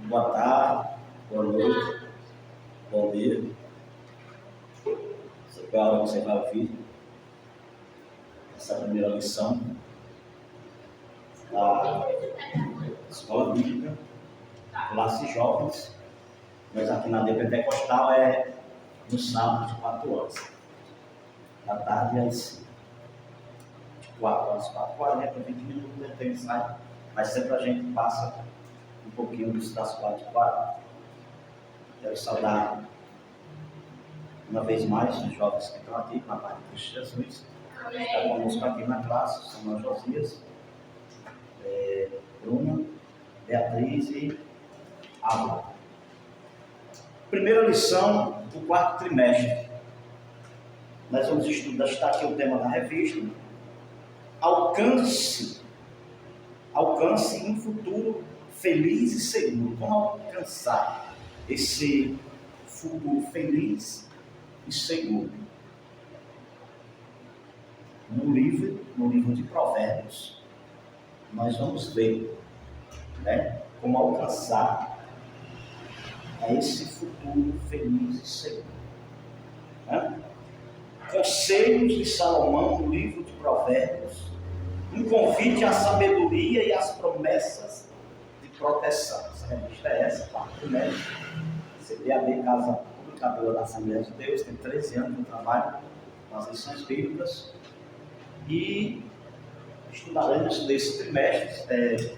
Boa tarde, boa noite, bom dia. Você qual a hora que você vai ouvir essa primeira lição da Escola Bíblica, classe jovens. Mas aqui na D Pentecostal é no sábado, de 4 horas da tarde, às 4 horas, 4h40, 20 minutos, né, tem ensaio, mas sempre a gente passa um pouquinho das 4h40. Quero saudar uma vez mais os jovens que estão aqui, na paz de Cristo Jesus. Está conosco aqui na classe, Samuel Josias, Bruna, Beatriz e Álvaro. Primeira lição do 4º trimestre. Nós vamos estudar, está aqui o tema da revista. Alcance um futuro feliz e seguro. Como alcançar esse futuro feliz e seguro? No livro de Provérbios, nós vamos ver, né, como alcançar esse futuro feliz e seguro. Né? Conselhos de Salomão no livro de Provérbios, um convite à sabedoria e às promessas de proteção. Essa revista é essa, 4º trimestre, CBAD, Casa Publicadora da Assembleia de Deus, tem 13 anos de trabalho com as lições bíblicas, e estudaremos nesse trimestre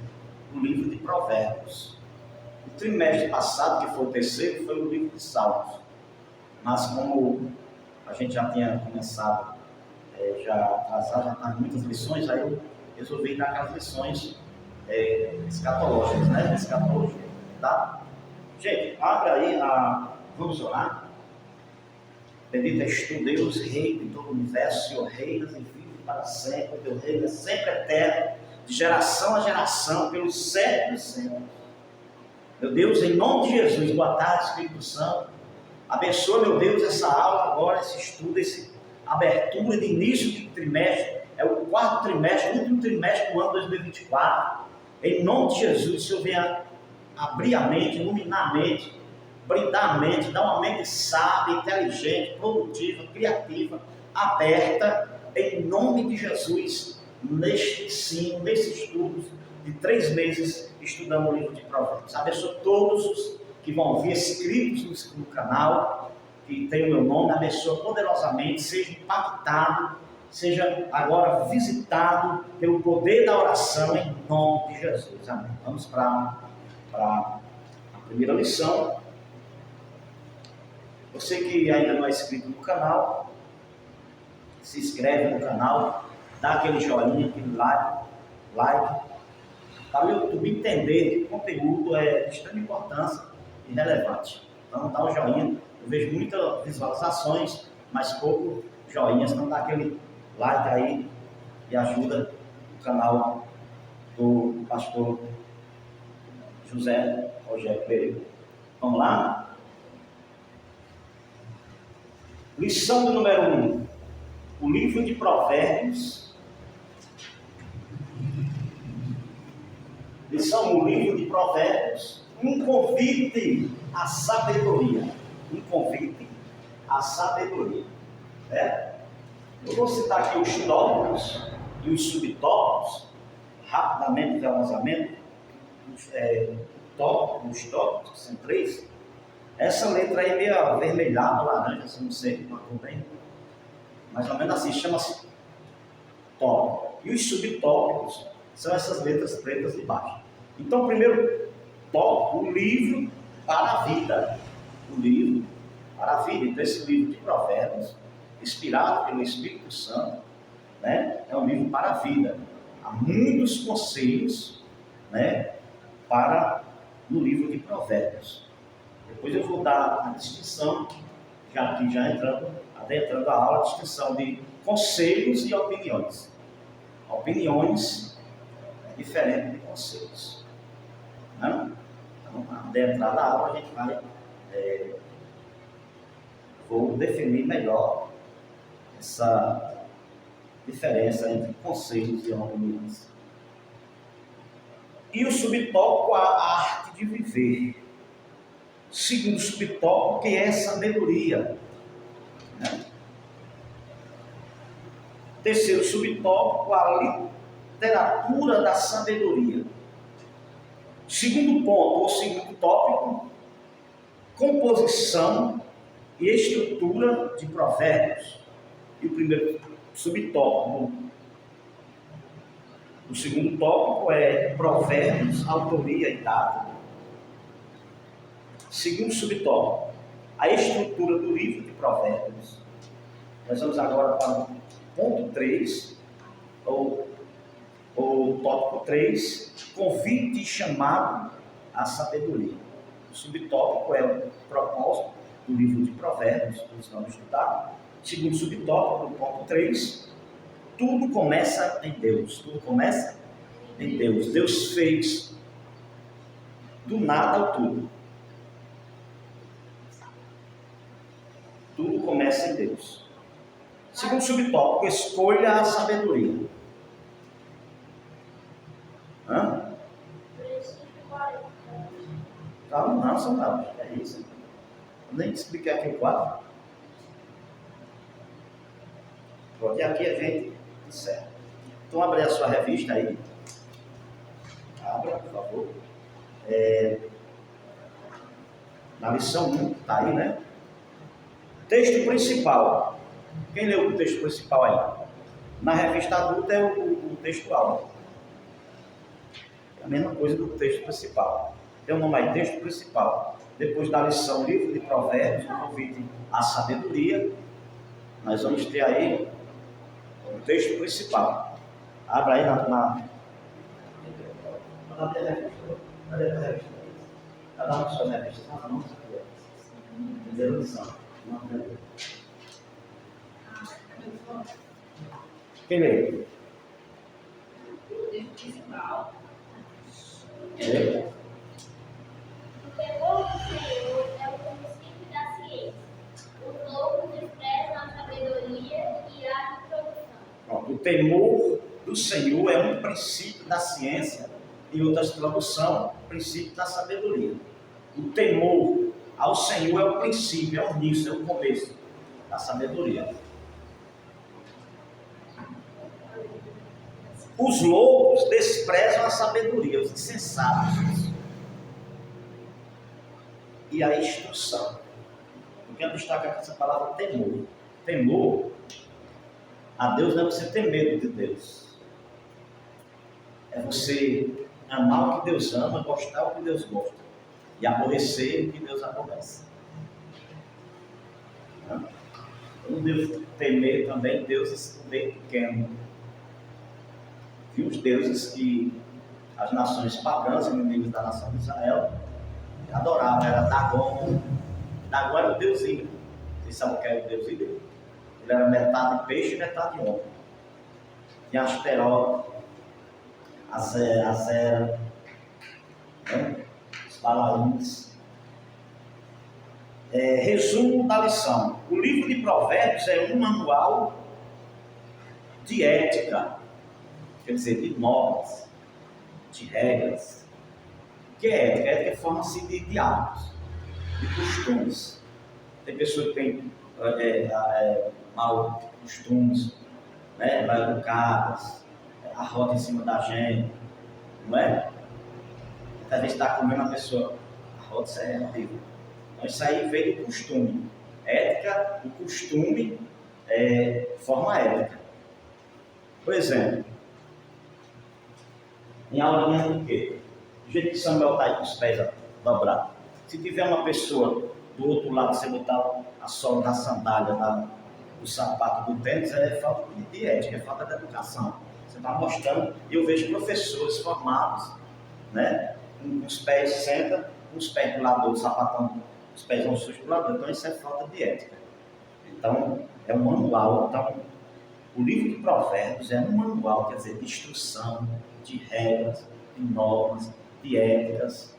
o livro de Provérbios. O trimestre passado, que foi o terceiro, foi o livro de Salmos, mas como a gente já tinha começado já está muitas lições, aí eu resolvi dar aquelas lições escatológicas, né? Escatologia, tá? Gente, abre aí, vamos orar. Bendito és tu, Deus, Rei de todo o universo, Senhor, reinas e vive para sempre. O teu reino é sempre eterno, de geração a geração, pelos séculos e séculos. Meu Deus, em nome de Jesus, boa tarde, Espírito Santo. Abençoa, meu Deus, essa aula agora, esse estudo, essa abertura de início de trimestre. É o 4º trimestre, o último trimestre do ano 2024. Em nome de Jesus, o Senhor venha abrir a mente, iluminar a mente, brindar a mente, dar uma mente sábia, inteligente, produtiva, criativa, aberta, em nome de Jesus, neste ensino, nesses estudos de 3 meses, estudando o livro de Provérbios. Abençoa todos os que vão ouvir inscritos no canal, que tem o meu nome, abençoa poderosamente, seja impactado, seja agora visitado pelo poder da oração, em nome de Jesus. Amém. Vamos para a primeira lição. Você que ainda não é inscrito no canal, se inscreve no canal, dá aquele joinha, aquele like, para o YouTube entender que o conteúdo é de extrema importância e relevante. Então dá um joinha, eu vejo muitas visualizações, mas pouco joinhas, então dá aquele like aí e ajuda o canal do pastor José Rogério Pereira. Vamos lá? Lição do número 1. O livro de Provérbios. Lição no livro de Provérbios. Um convite à sabedoria. Um convite à sabedoria. Eu vou citar aqui os tópicos e os subtópicos, rapidamente, velozmente. Os tópicos, que são 3. Essa letra aí meio avermelhada, laranja, assim, não sei, marcou bem. Mais ou menos assim, chama-se tópico. E os subtópicos são essas letras pretas de baixo. Então, primeiro tópico, o livro para a vida. O livro para a vida. Então, esse livro de Provérbios, inspirado pelo Espírito Santo, né, é um livro para a vida. Há muitos conselhos, né, no livro de Provérbios. Depois eu vou dar a distinção, adentrando a aula, a distinção de conselhos e opiniões. Opiniões é diferente de conselhos. Não? Então, adentrando a aula, a gente vai vou definir melhor essa diferença entre conselhos e opiniões. E o subtópico, a arte de viver. Segundo subtópico, que é sabedoria. Né? Terceiro subtópico, a literatura da sabedoria. Segundo ponto, ou segundo tópico, composição e estrutura de provérbios. E o primeiro subtópico, o segundo tópico é provérbios, autoria e data. Segundo subtópico, a estrutura do livro de provérbios. Nós vamos agora para o ponto 3, ou tópico 3, convite e chamado à sabedoria. O subtópico é o propósito do livro de provérbios, que nós vamos estudar. Segundo subtópico, do ponto 3, tudo começa em Deus. Tudo começa em Deus. Deus fez do nada ao tudo. Tudo começa em Deus. Segundo subtópico, escolha a sabedoria. Hã? Calma, não, Samuel. É isso. Eu nem te expliquei aqui o quadro. Pronto, e aqui a gente encerra. Então, abre a sua revista aí. Abra, por favor. Na lição 1, está aí, né? Texto principal. Quem leu o texto principal aí? Na revista adulta é o textual. É a mesma coisa do texto principal. Tem o nome aí, texto principal. Depois da lição, livro de provérbios, convite à sabedoria. Nós vamos ter aí o texto principal. Abra aí na revista. Cada um sua revista. Não, primeira lição. Quem lê? Texto principal. É. O temor do Senhor é o princípio da ciência. Os loucos desprezam a sabedoria e a instrução. Pronto, o temor do Senhor é um princípio da ciência, e outras traduções, princípio da sabedoria. O temor ao Senhor é o princípio, é o início, é o começo da sabedoria. Os loucos desprezam a sabedoria, os insensatos, e a instrução. Eu quero destacar aqui essa palavra temor. Temor a Deus não é você ter medo de Deus. É você amar o que Deus ama, gostar o que Deus gosta, e aborrecer o que Deus aborrece. Eu não devo temer também deuses bem pequenos. E os deuses que as nações pagãs, inimigos da nação de Israel, adoravam, era Dagon. Dagon era o deus híbrido. Vocês sabem o que era o deus híbrido? Ele era metade peixe e metade homem. E Asterote, Azera, né? Os balaíns. Resumo da lição. O livro de Provérbios é um manual de ética, quer dizer, de normas, de regras. O que é ética? Ética forma-se de hábitos, de costumes. Tem pessoas que têm maus costumes, né, mal educadas, arrota em cima da gente, não é? Às vezes está comendo a pessoa, arrota, isso é horrível. Então isso aí veio do costume. Ética, o costume forma ética. Por exemplo, em aulinha do quê? Do jeito que Samuel está aí com os pés dobrados. Se tiver uma pessoa do outro lado, você botar a sola da sandália, do sapato, do tênis, é falta de ética, é falta de educação. Você está mostrando, e eu vejo professores formados, né? Com os pés, senta, com os pés do lado do sapatão, os pés vão sujos do lado, então isso é falta de ética. Então, é um manual. Então, o livro de Provérbios é um manual, quer dizer, de instrução, de regras, de normas, de éticas,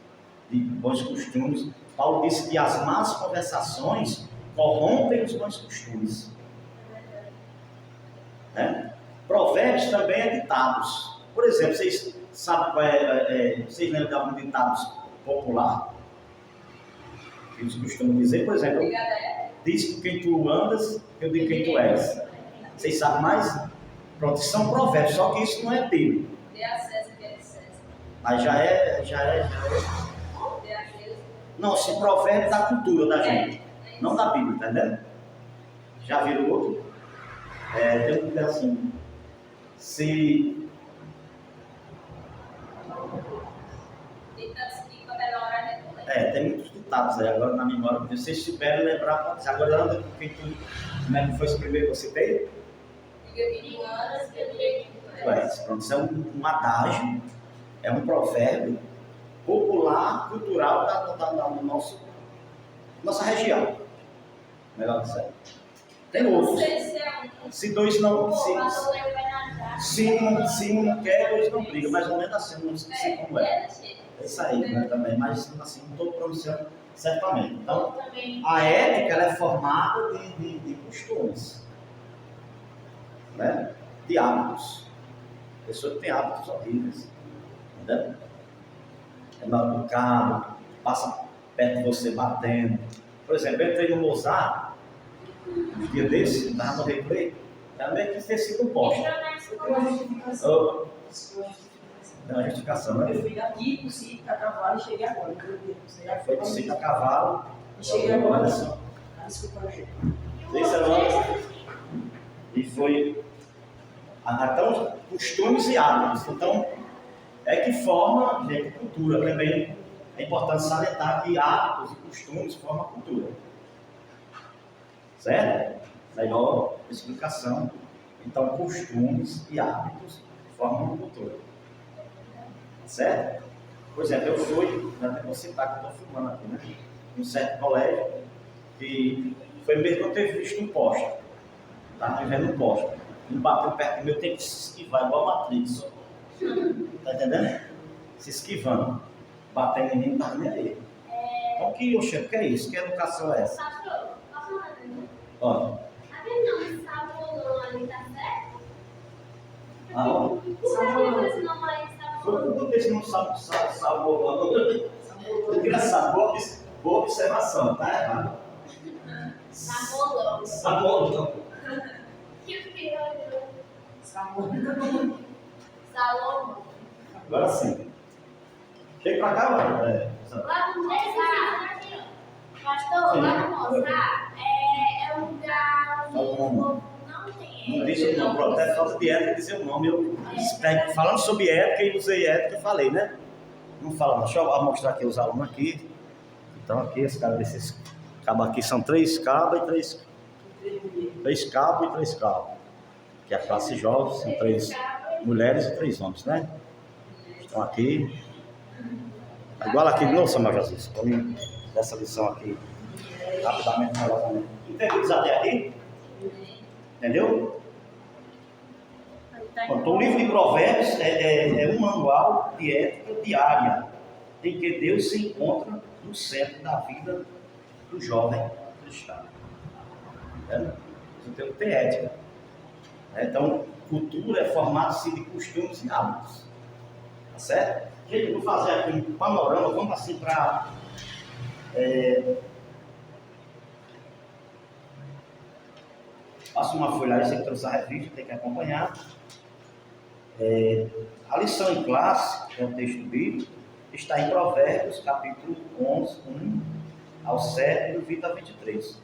de bons costumes. Paulo disse que as más conversações corrompem os bons costumes. Né? Provérbios também é ditados. Por exemplo, vocês sabem qual vocês lembram de algum ditado popular? Eles costumam dizer, por exemplo, diz com quem tu andas, eu digo quem tu és. Vocês sabem mais? Pronto, são provérbios, só que isso não é bíblico. Mas já é. Não, esse provérbio é da cultura da gente, não da Bíblia, tá entendendo? Já viram outro? Tem um que diz assim, se... tem muitos ditados aí, agora na memória, se vocês souberem lembrar, pode dizer. Agora anda com quem tu... Como é que foi esse primeiro que eu citei? Pronto, isso é um adágio, é um provérbio popular, cultural da nossa região. Melhor dizer. Tem outros. Se dois não. Se um não quer, dois não brigam. Mais ou menos assim, não sei como é. É isso aí, né, também. Mas assim, não estou pronunciando certamente. Então, a ética ela é formada de costumes, né? De hábitos. A pessoa que tem hábitos horríveis. Entendeu? É mal educado, passa perto de você batendo. Por exemplo, eu entrei no Mozart, um dia desse, estava no replay, também quis ter sido um poste. Tem uma justificação, né? Eu fui daqui pro sítio a cavalo e cheguei agora. Foi do sítio a cavalo. E cheguei agora. Desculpa, gente. E foi. Então, costumes e hábitos. Então, é que forma, gente, cultura. Também é importante salientar que hábitos e costumes formam cultura. Certo? Melhor explicação. Então, costumes e hábitos formam cultura. Certo? Por exemplo, eu fui, até vou citar que eu estou filmando aqui, né? Em um certo colégio, que foi mesmo que eu ter visto um poste. Estava vivendo um poste. Ele bateu perto do meu, tem que se esquivar, igual a Matrix. Tá entendendo? Se esquivando. Batendo em mim, não estava nem aí. Então, o que é isso? Que educação é essa? Pastor, posso falar? Olha. Aquele nome Salvador ali, tá certo? Aonde? Por que esse nome aí está falando? Por que esse não sabe Salvador? Engraçado, boa observação, tá errado. Salvador. Salvador. Que filho? Salomão. Salomão. Agora sim. Chega pra cá, mano. Lá no Mozart, pastor, Sim. lá no Mozart é um lugar onde o povo não tem Não disse o nome, pronto, é falta de ética dizer o nome. Falando sobre ética e usei ética, eu falei, né? Não fala, não. Deixa eu mostrar aqui os alunos aqui. Então, aqui, esses cabos aqui são 3 cabos e 3 cabos e 3 cabos. Que é a classe jovem, são 3 mulheres e 3 homens, né? Estão aqui. Igual aqui de novo, Samuel Jesus. Vamos dessa lição aqui rapidamente. Entendeu até aqui? Entendeu? Então, o livro de Provérbios é um manual de ética diária, em que Deus se encontra no centro da vida do jovem cristão. Entendeu? Você tem que ter ética. Então, cultura é formada-se de costumes e hábitos. Tá certo? Gente, eu vou fazer aqui um panorama, vamos assim para... Passa uma folha aí, você que trouxe a revista, tem que acompanhar. A lição em classe, que é o texto bíblico, está em Provérbios, capítulo 11, 1 ao 7, do 20 a 23. O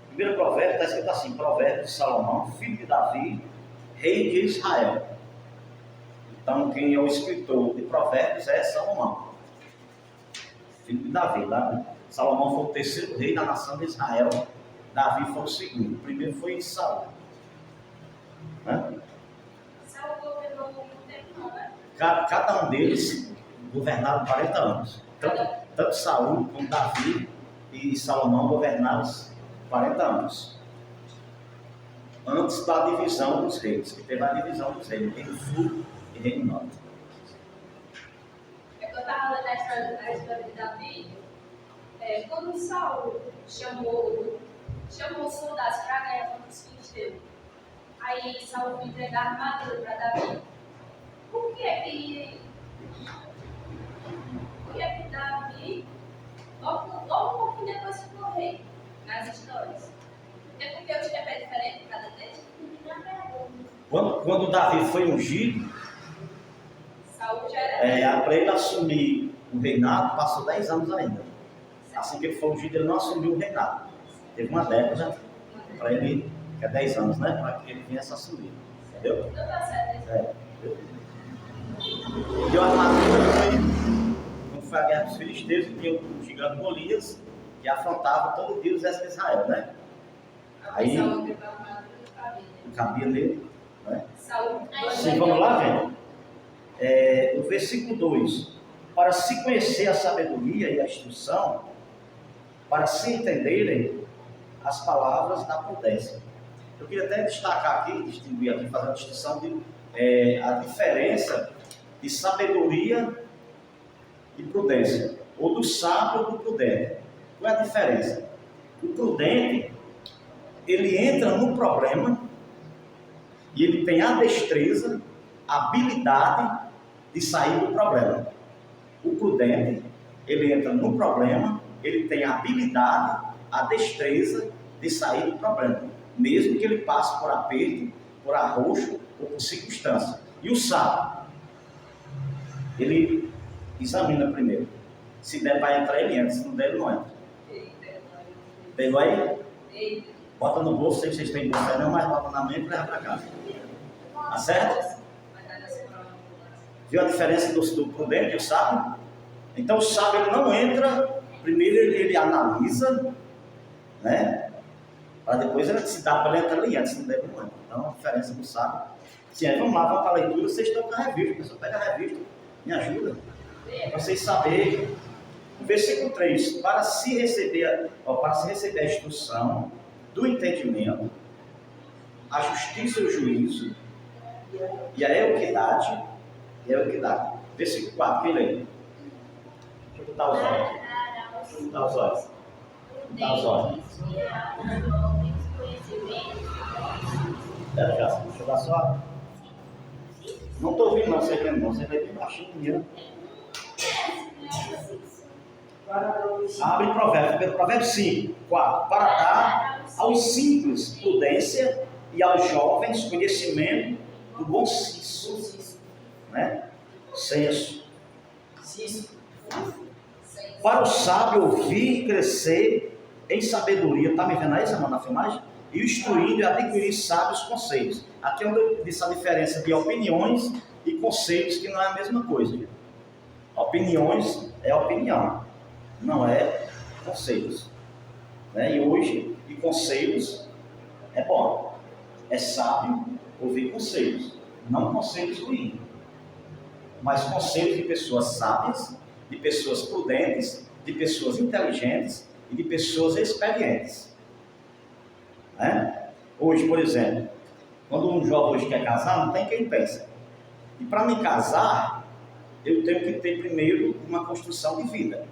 primeiro provérbio está escrito assim: Provérbios de Salomão, filho de Davi, rei de Israel. Então, quem é o escritor de Provérbios é Salomão, filho de Davi. Salomão foi o terceiro rei da nação de Israel. Davi foi o segundo. O primeiro foi Saul. Né? Saul governou muito tempo, não, né? Cada um deles governaram 40 anos. Tanto Saul como Davi e Salomão governaram 40 anos. Antes da divisão dos reis, que teve a divisão dos reis, Reino Sul e Reino Norte. É que eu estava lendo a história de Davi, quando Saul chamou os soldados para a guerra contra os filisteus, aí Saul foi entregar a armadura para Davi. Por que Davi, logo logo um pouquinho depois ficou rei, nas histórias. É porque o tempo é diferente em cada texto? Quando Davi foi ungido, Saúl já era. para ele assumir o reinado, passou 10 anos ainda. Assim que ele foi ungido, ele não assumiu o reinado. Teve uma década para ele, que é 10 anos, né? Para que ele viesse assumir. Entendeu? Não tá certo. Deu armadura quando foi a guerra dos filisteus, e tinha o gigante Golias, que afrontava todo dia os exércitos de Israel, né? Aí Saúl pegou a armadura do cabelo. não cabia nele, né? Saúl. Sim, vamos lá, gente. O versículo 2. Para se conhecer a sabedoria e a instrução, para se entenderem as palavras da prudência. Eu queria até destacar aqui, distinguir aqui, fazer uma distinção de a diferença de sabedoria e prudência, ou do sábio ou do prudente. Qual é a diferença? O prudente, ele entra no problema e ele tem a destreza, a habilidade de sair do problema. O prudente, ele entra no problema, ele tem a habilidade, a destreza de sair do problema, mesmo que ele passe por aperto, por arroxo ou por circunstância. E o sábio, ele examina primeiro. Se der para entrar, ele entra. Se não der, ele não entra. Pegou aí? Bota no bolso, sei que vocês têm bolsa não, mas bota na mente e leva para casa. Tá certo? Viu a diferença do prudente e o sábio? Então o sábio ele não entra, primeiro ele analisa, né? Para depois ele se dá para ele entrar ali antes, se não der, não entra. Então a diferença do sábio. Sim, aí vamos lá, vamos para a leitura, vocês estão com a revista, a pessoa pega a revista, me ajuda. Para vocês saberem. O versículo 3, para se receber a instrução do entendimento, a justiça e o juízo, e a equidade, Versículo 4, quem lê? Deixa eu botar os olhos. Deixa eu botar os olhos. Deixa eu dar só. Não estou ouvindo não, você lê bem baixinho mesmo. Abre Provérbios 5, 4. Para dar aos simples prudência e aos jovens conhecimento do bom senso, né? Senso. Para o sábio ouvir e crescer em sabedoria. Está me vendo aí, Samanta, na filmagem? E instruindo e adquirir sábios conselhos. Aqui é onde eu disse a diferença de opiniões e conselhos, que não é a mesma coisa. Opiniões é opinião, não é conselhos, né? E conselhos é bom, é sábio ouvir conselhos, não conselhos ruins, mas conselhos de pessoas sábias, de pessoas prudentes, de pessoas inteligentes e de pessoas experientes, né? Hoje, por exemplo, quando um jovem hoje quer casar, não tem quem pensa, e para me casar eu tenho que ter primeiro uma construção de vida.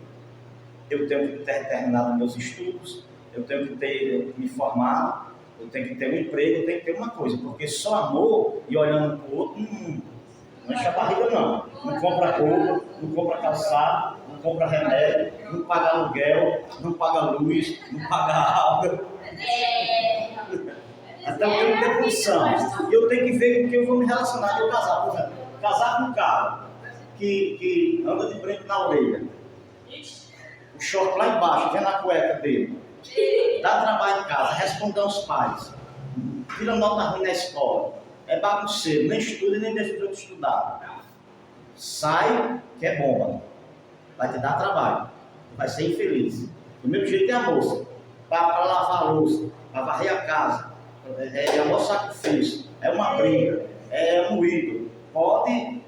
Eu tenho que ter terminado meus estudos, eu tenho que ter me formado, eu tenho que ter um emprego, eu tenho que ter uma coisa, porque só amor e olhando para o outro não enche a barriga não. Não compra roupa, não compra calçado, não compra remédio, não paga aluguel, não paga luz, não paga água. Então eu tenho que ter função. E eu tenho que ver com quem eu vou me relacionar. Eu casar, por exemplo, casar com um cara que anda de brinco na orelha, o short lá embaixo, vendo a cueca dele, dá trabalho em casa, responde aos pais, tira nota ruim na escola, é bagunceiro, nem estuda e nem deixa de outro estudar, sai que é bomba, vai te dar trabalho, vai ser infeliz. Do mesmo jeito é a moça, para lavar a louça, para varrer a casa, é o maior sacrifício, é uma briga, é um ídolo, pode,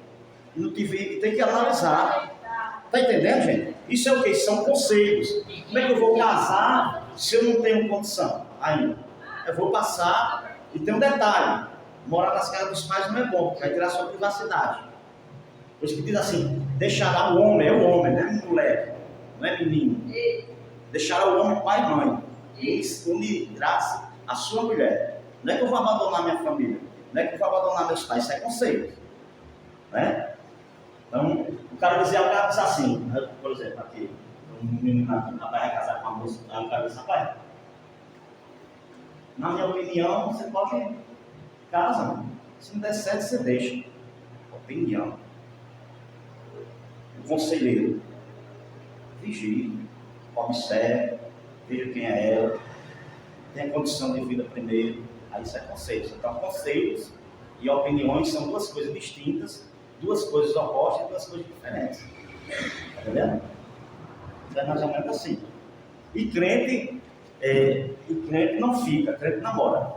não tem que analisar. Está entendendo, gente? Isso é o que? São conselhos. Como é que eu vou casar se eu não tenho condição ainda? Eu vou passar, e tem um detalhe, morar nas casas dos pais não é bom, porque vai tirar sua privacidade. Por isso que diz assim, deixará o homem, é o homem, não é moleque, não é menino. Deixará o homem pai e mãe, e unirá-se a sua mulher. Não é que eu vou abandonar minha família, não é que eu vou abandonar meus pais, isso é conselho, né? Então, o cara diz assim, por exemplo, aqui, menino aqui, o rapaz vai casar com a moça, aí o cara diz, rapaz, na minha opinião, você pode casar. Se não der certo, você deixa. Opinião. O conselheiro. Vigie, observe, veja quem é ela, tenha condição de vida primeiro. Aí isso é conselho. Então, conselhos e opiniões são duas coisas distintas, duas coisas opostas e duas coisas diferentes. Está entendendo? Então é mais ou menos assim. E crente não fica, crente namora.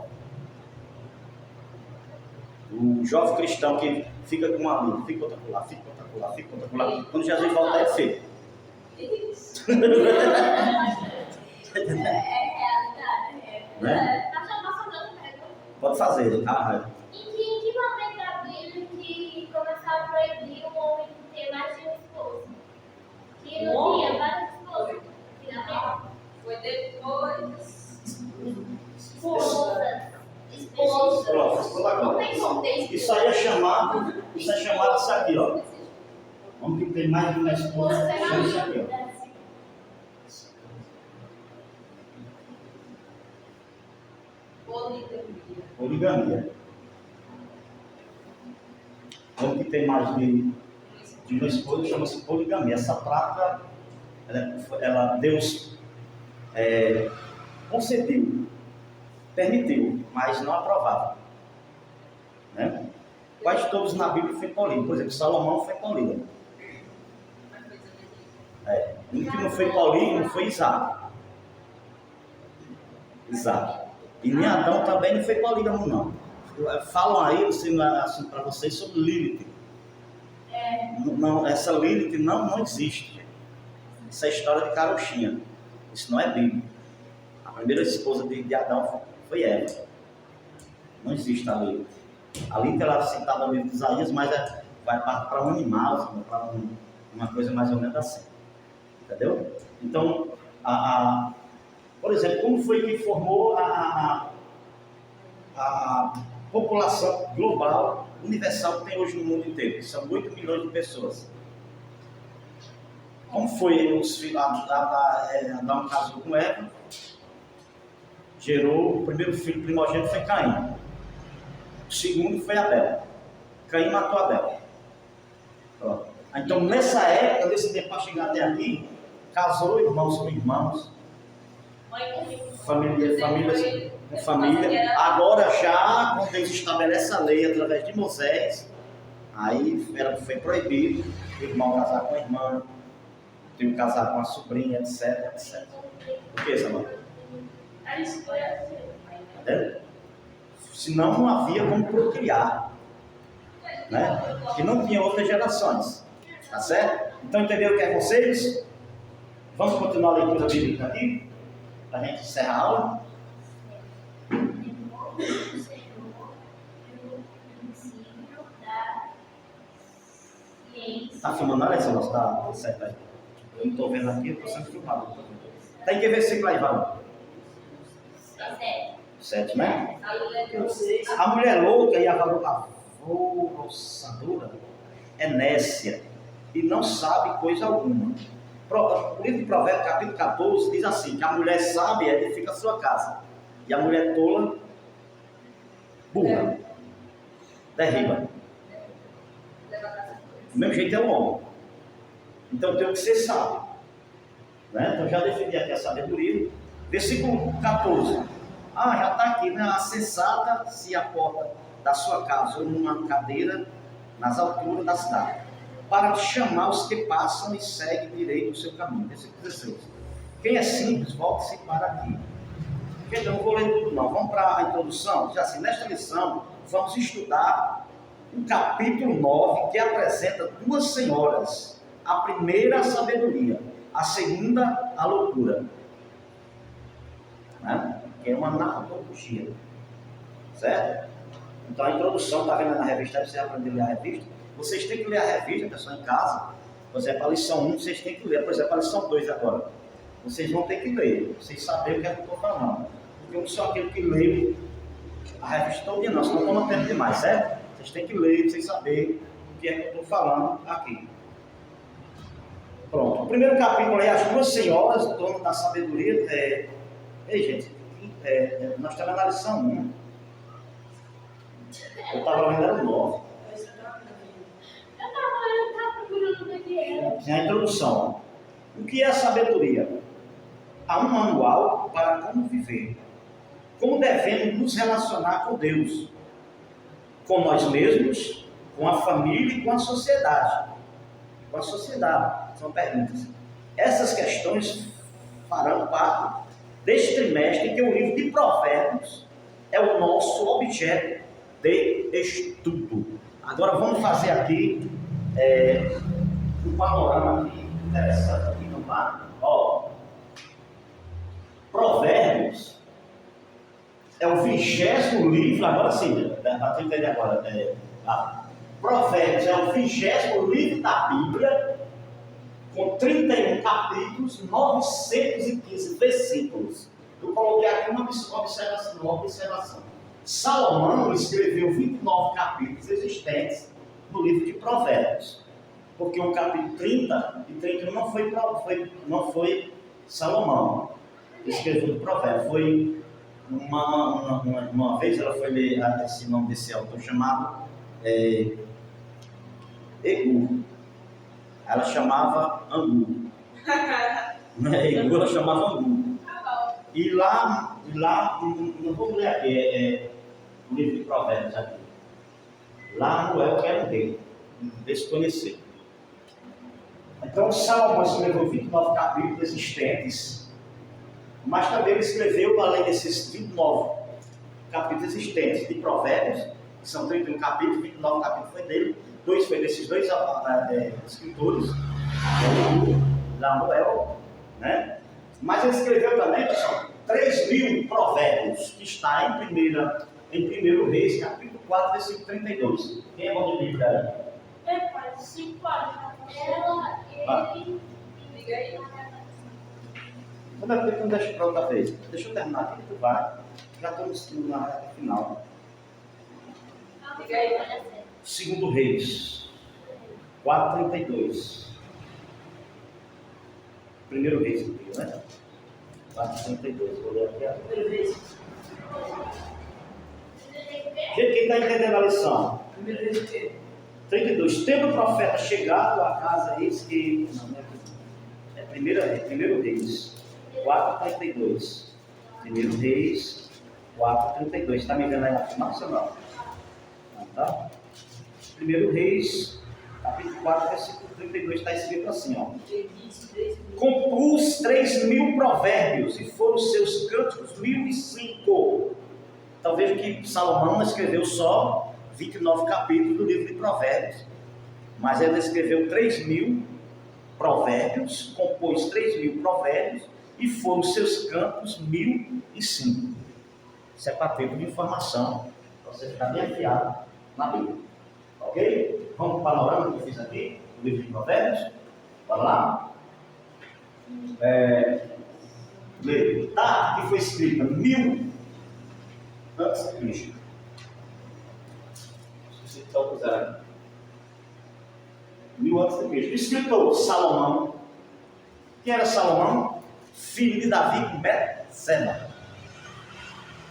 O jovem cristão que fica com uma ali, fica outra por lá, fica outra por lá, fica outra por lá. Quando Jesus volta, é feio. Isso. É realidade. Né? Posso fazer outra pergunta? Pode fazer. Em que momento da Bíblia que começaram a proibir o homem de ter mais de uma esposa? Que não tinha várias esposas? Que na Bíblia? Foi depois. Esposas. Pronto, ficou Não legal. tem como ter esposa. Isso aí é chamado isso aqui, ó. Homem que tem mais de uma esposa, chama isso aqui, ó. Poligamia. Homem que tem mais de uma esposa chama-se poligamia. Essa prática, Deus concedeu, permitiu, mas não aprovava. Né? Quase todos na Bíblia foi polígamo. Por exemplo, Salomão foi polígamo. O que não foi polígamo foi Isaac. E nem Adão também não foi polígamo, não. Falam aí assim, para vocês sobre Lilith. Não, essa Lilith não existe. Isso é história de carochinha. Isso não é Bíblia. A primeira esposa de Adão foi Eva. Não existe a Lilith. A Lilith ela é citada no livro de Isaías, mas vai para um animal, para uma coisa mais ou menos assim. Entendeu? Então, por exemplo, como foi que formou a população global, universal que tem hoje no mundo inteiro? São 8 milhões de pessoas. Como foi os filhos? Adão casou com Eva, gerou o primeiro filho primogênito foi Caim. O segundo foi Abel. Caim matou Abel. Pronto. Então, nessa época, desse tempo para chegar até aqui, casou irmãos com irmãos, famílias com família. Agora já, quando Deus estabelece a lei através de Moisés, aí foi proibido o irmão casar com a irmã, o tio casar com a sobrinha, etc. O que, Samara? Senão não havia como procriar, né? Que não tinha outras gerações, tá certo? Então entenderam o que é conselhos? Vamos continuar a leitura bíblica aqui, para a gente encerrar a aula. Está filmando, olha só, está certo aí. Eu não estou vendo aqui, eu estou sendo filmado. Tem que versículo aí, Valor. 7, né? A mulher louca e a alvoroçadora é nécia e não sabe coisa alguma. O livro de Provérbios, capítulo 14, diz assim, que a mulher sábia edifica a sua casa e a mulher tola, burra, derriba. Do mesmo jeito é o homem. Então tem que ser sábio. Né? Então já defini aqui a sabedoria. Versículo 14. Já está aqui, né? A sensata se aporta da sua casa ou numa cadeira nas alturas da cidade, para chamar os que passam e segue direito o seu caminho. Versículo 16. Quem é simples, volte-se para aqui. Então, não vou ler tudo não. Vamos para a introdução. Já assim, nesta lição, vamos estudar o capítulo 9, que apresenta duas senhoras. A primeira, a sabedoria. A segunda, a loucura. Né? Que é uma narratologia. Certo? Então, a introdução, está vendo na revista, para você aprender a ler a revista. Vocês têm que ler a revista, pessoal, em casa. Por exemplo, a lição 1, vocês têm que ler. Por exemplo, a lição 2 agora. Vocês vão ter que ler. Vocês sabem o que é que eu estou falando. Porque eu não sou aquele que lê a revista todo dia, não. Senão toma tempo demais, certo? Vocês têm que ler, vocês saberem o que é que eu estou falando aqui. Pronto. O primeiro capítulo aí, as duas senhoras, o dono da sabedoria. Ei, gente, nós estamos na lição 1. Eu estava lendo era o 9. Eu tava procurando o que era. A introdução. O que é a sabedoria? Há um manual para como viver. Como devemos nos relacionar com Deus, com nós mesmos, com a família e com a sociedade. Com a sociedade, são perguntas. Essas questões farão parte deste trimestre que o livro de Provérbios é o nosso objeto de estudo. Agora vamos fazer aqui um panorama aqui, interessante aqui no mapa. Ó, Provérbios é o 20º livro, agora sim, para tu entender agora. Provérbios é o 20º livro da Bíblia, com 31 capítulos, 915 versículos. Eu coloquei aqui uma observação. Salomão escreveu 29 capítulos existentes no livro de Provérbios, porque o capítulo 30 e 31 não foi Salomão que escreveu o Provérbios. Foi uma vez ela foi ler esse nome desse autor chamado Egu. Ela chamava Angu. Egu, ela chamava Angu. E lá, não vou ler aqui, o livro de Provérbios aqui. Lá Noel quer um rei, desconhecido. Então Salomão escreveu 29 capítulos existentes, mas também ele escreveu, além desses 29 capítulos existentes de Provérbios, que são 31 capítulos, 29 capítulos foi dele, 2 foi desses dois escritores, Noel, né? Mas ele escreveu também, pessoal, 3.000 provérbios, que está em 1 Reis, capítulo 4, versículo 32. Quem é bom de Bíblia aí? Pai, 5 páginas. Liga aí. Não deixa para outra vez. Deixa eu terminar aqui, tu vai. Já estamos na reta final. Liga aí. 2 Reis, 4:32. 1 Reis, né? 4:32. Vou ler aqui a primeira vez. Gente, quem está entendendo a lição? Primeiro vez o quê? 32. Tendo o profeta chegado à casa, eis que. Não, é 1 Reis, 4:32. 1 Reis, 4:32. Está me vendo aí na final, ou não? Tá? 1 Reis, capítulo 4, versículo 32, está escrito assim, ó. Compus 3.000 provérbios, e foram seus cânticos 1.005. Então veja que Salomão escreveu só 29 capítulos do livro de Provérbios, mas ele escreveu 3.000 provérbios, compôs 3.000 provérbios, e foram seus cantos 1.005. Isso é para ter de informação, para você ficar bem afiado na Bíblia. Ok? Vamos para o panorama que eu fiz aqui, do livro de Provérbios. Bora lá. Tá, que foi escrita 1000 antes de Cristo. Se você só puser aqui. 1000 antes de Cristo. Escritor Salomão. Quem era Salomão? Filho de Davi com Betseba.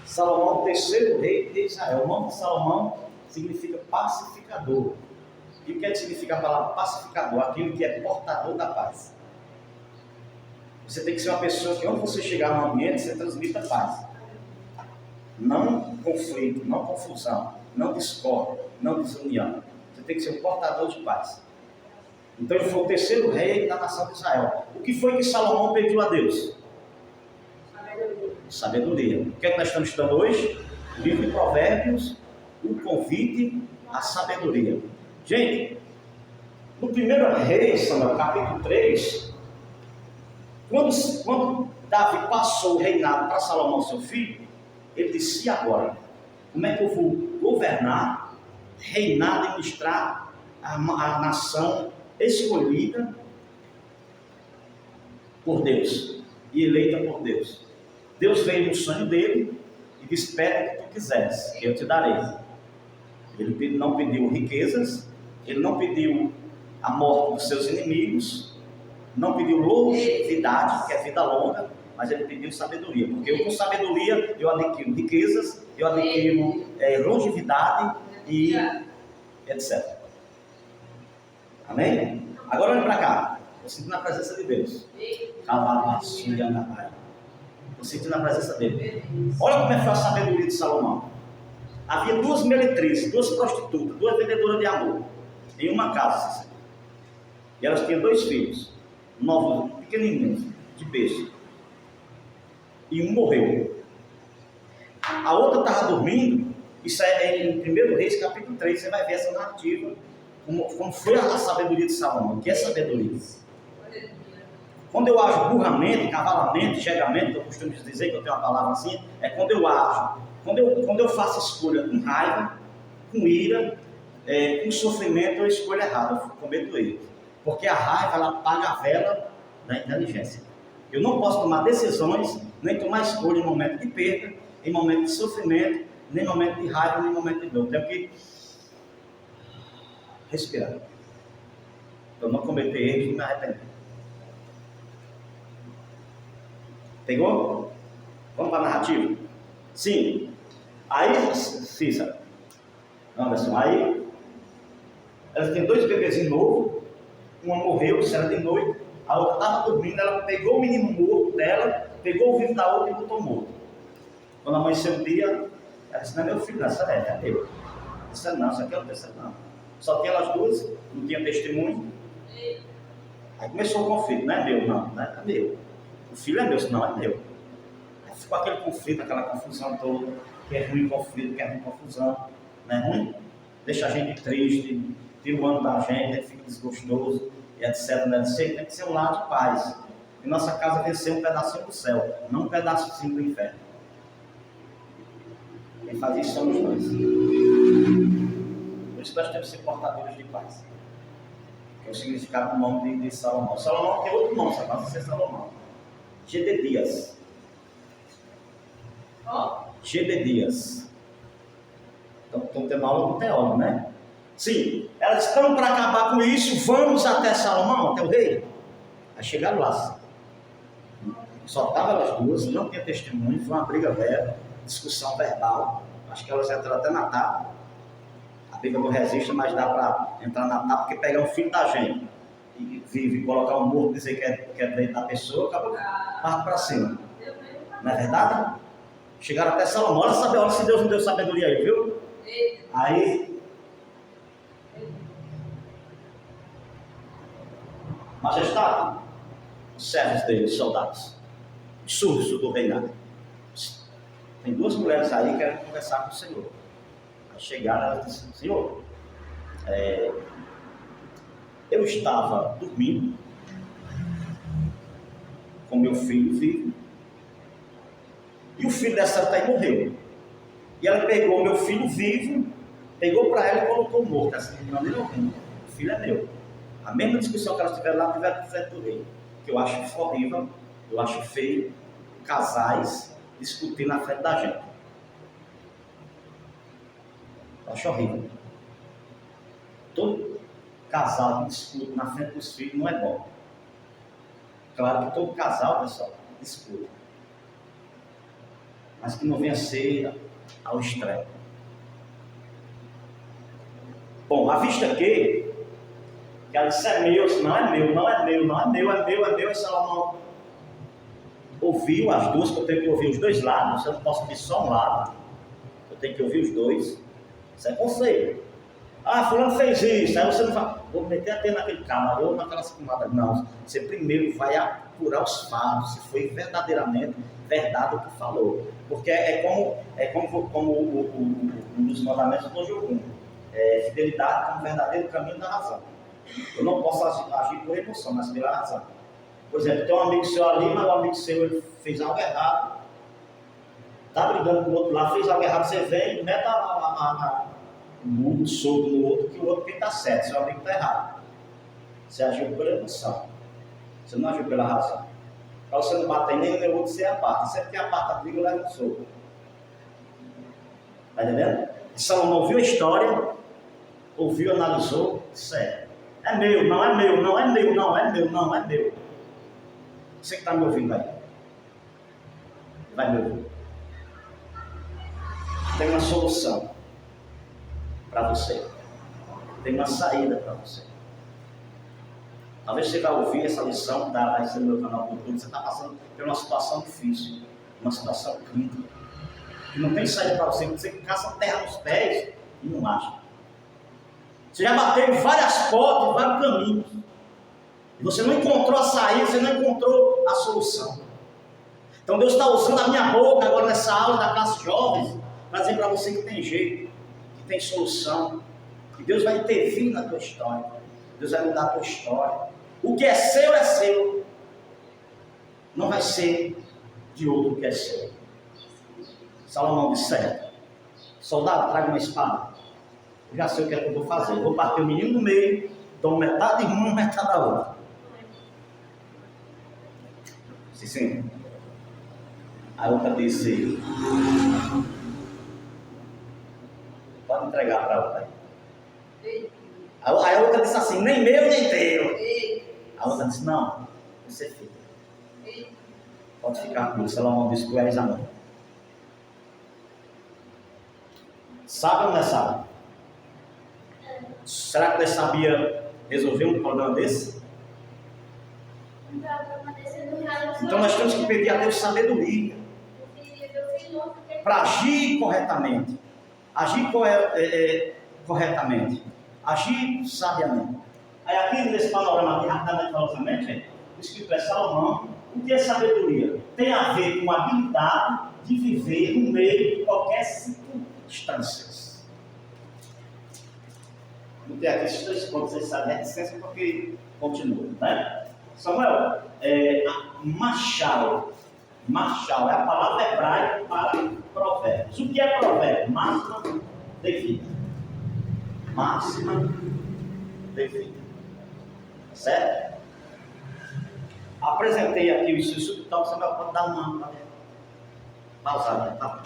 Salomão, o terceiro rei de Israel. O nome de Salomão significa pacificador. E o que significa a palavra pacificador? Aquilo que é portador da paz. Você tem que ser uma pessoa que, onde você chegar no ambiente, você transmita paz. Não conflito, não confusão, não discórdia, não desunião. Você tem que ser um portador de paz. Então ele foi o terceiro rei da nação de Israel. O que foi que Salomão pediu a Deus? Sabedoria. O que é que nós estamos estudando hoje? O livro de Provérbios, o convite à sabedoria. Gente, no 1 Reis, Samuel, capítulo 3, quando Davi passou o reinado para Salomão, seu filho, ele disse: e agora? Como é que eu vou governar, reinar, administrar a nação escolhida por Deus e eleita por Deus? Deus veio no sonho dele e disse: pede o que tu quiseres, que eu te darei. Ele não pediu riquezas, ele não pediu a morte dos seus inimigos, Não pediu longevidade, que é vida longa, mas ele pediu sabedoria. Porque eu, com sabedoria eu adquiro riquezas, eu adquiro longevidade e etc. Amém? Agora olha para cá. Eu sinto na presença de Deus. Eu sinto na presença dele. Olha como é que foi a sabedoria de Salomão. Havia duas meretrizes, duas prostitutas, duas vendedoras de amor em uma casa. E elas tinham 2 filhos, novos, pequenininhos, de peixe. E um morreu. A outra estava dormindo. Isso é em 1 Reis, capítulo 3. Você vai ver essa narrativa. Como foi a sabedoria de Salomão. O que é sabedoria? Quando eu ajo burramente, cavalamento, chegamento, que eu costumo dizer que eu tenho uma palavra assim, é quando eu ajo. Quando eu faço escolha com raiva, com ira, com sofrimento, eu escolho errado, eu cometo erro. Porque a raiva, ela apaga a vela da inteligência. Eu não posso tomar decisões, nem tomar escolha em momento de perda, em momento de sofrimento, nem em momento de raiva, nem em momento de dor. Tenho que respirar. Eu não cometer erros e me arrepender. Pegou? Vamos para a narrativa? Sim. Aí, Cícera, Anderson, aí elas têm 2 bebezinhos novos, uma morreu, isso era de noite, a outra estava dormindo, ela pegou o menino morto dela, pegou o vivo da outra e botou morto. Quando amanheceu o dia, ela disse: não é meu filho, essa é meu. Isso não, isso aqui é o terceiro, não. Só tinha elas duas, não tinha testemunho. Aí começou o conflito: não é meu, não é meu. O filho é meu, senão é meu. Aí ficou aquele conflito, aquela confusão toda, que é ruim conflito, que é ruim confusão, não é ruim? Deixa a gente triste, tira o ano da gente, fica desgostoso, e etc. Né? Tem que ser um lar de paz. E nossa casa tem que ser um pedacinho do céu, não um pedacinho do inferno. Quem faz isso somos nós. Por isso nós temos que ser portadores de paz. Que é o significado do nome de Salomão. Salomão tem outro nome, só passa a ser Salomão. Gededias. Gededias. Então, estão tendo aula com teólogo, né? Sim, elas estão para acabar com isso, vamos até Salomão, até o rei. Aí chegaram lá. Só estavam elas duas, não tinha testemunho, foi uma briga velha, discussão verbal. Acho que elas entraram até na tapa. A Bíblia não resiste, mas dá para entrar na tapa, porque pegar um filho da gente e vive, colocar um morto, dizer que é direito da pessoa, acabou, parte para cima. Não é verdade? Chegaram até Salomão. Olha se Deus não deu sabedoria aí, viu? Aí, majestade, os servos dele, os soldados, surdos do reinado. Tem 2 mulheres aí que querem conversar com o Senhor. Aí chegaram, elas disseram: Senhor, eu estava dormindo com meu filho vivo, e o filho dessa daí morreu. E ela pegou o meu filho vivo, pegou para ela e colocou morto. Assim, de maneira alguma, o filho é meu. A mesma discussão que elas tiveram lá, tiveram com frente do rei. Que eu acho horrível, eu acho feio, casais discutir na frente da gente. Eu acho horrível. Todo casal que discute na frente dos filhos não é bom. Claro que todo casal, pessoal, discute. Mas que não venha ser ao extremo. Bom, à vista que ela disse: é meu, não é meu, não é meu, não é meu, é meu, é meu. E Salomão ouviu as duas, que eu tenho que ouvir os 2 lados, eu não posso ouvir só um lado, eu tenho que ouvir os 2. Isso é conselho. Ah, fulano fez isso, aí você não fala: vou meter até naquele camarão, naquelas comadas. Não, você primeiro vai apurar os fatos, se foi verdadeiramente verdade o que falou. Porque é como um dos mandamentos do Jogum. Fidelidade como verdadeiro caminho da razão. Eu não posso agir por emoção, mas pela razão. Por exemplo, tem um amigo seu ali, mas o amigo seu ele fez algo errado, está brigando com o outro lá, fez algo errado, você vem e mete o soco no outro, que o outro está certo, seu amigo está errado. Você agiu pela emoção, você não agiu pela razão. Para você não bater nem no outro, você aparta. Sempre que aparta a briga, leva um soco. Está entendendo? Salomão ouviu a história, ouviu, analisou, certo. É meu, não é meu, não é meu, não é meu, não é meu. Você que está me ouvindo aí, vai me ouvir. Tem uma solução para você. Tem uma saída para você. Talvez você vai ouvir essa lição, vai ser no meu canal do YouTube. Você está passando por uma situação difícil, uma situação crítica, que não tem saída para você, você caça terra nos pés e não acha. Você já bateu em várias portas, em vários caminhos. E você não encontrou a saída, você não encontrou a solução. Então Deus está usando a minha boca agora nessa aula da classe jovens para dizer para você que tem jeito, que tem solução, que Deus vai intervir na tua história. Deus vai mudar a tua história. O que é seu, não vai ser de outro que é seu. Salomão disse certo: soldado, traga uma espada. Eu já sei o que é que eu vou fazer. Eu vou bater o menino no meio, dou metade de uma, metade da outra. Sim. A outra disse: pode entregar para a outra. A outra disse assim: nem meu, nem teu. A outra disse: não, você fica. Pode ficar comigo. Salomão disse: tu és a mãe. Sabe ou não é sábio? Será que você sabia resolver um problema desse? Então nós temos que pedir a Deus sabedoria para agir corretamente. Agir corretamente. Agir sabiamente. Aí aqui nesse panorama aqui, rapidamente, falosamente, o Escrito é Salomão. O que é sabedoria? Tem a ver com a habilidade de viver no meio de qualquer circunstância. Não tem aqui esses 3 pontos, vocês sabem, reticência porque continua, né? Samuel, machal é a palavra hebraica para provérbios. O que é provérbio? Máxima de vida. Máxima de vida. Certo? Apresentei aqui o inciso, então Samuel pode dar uma pausada, tá?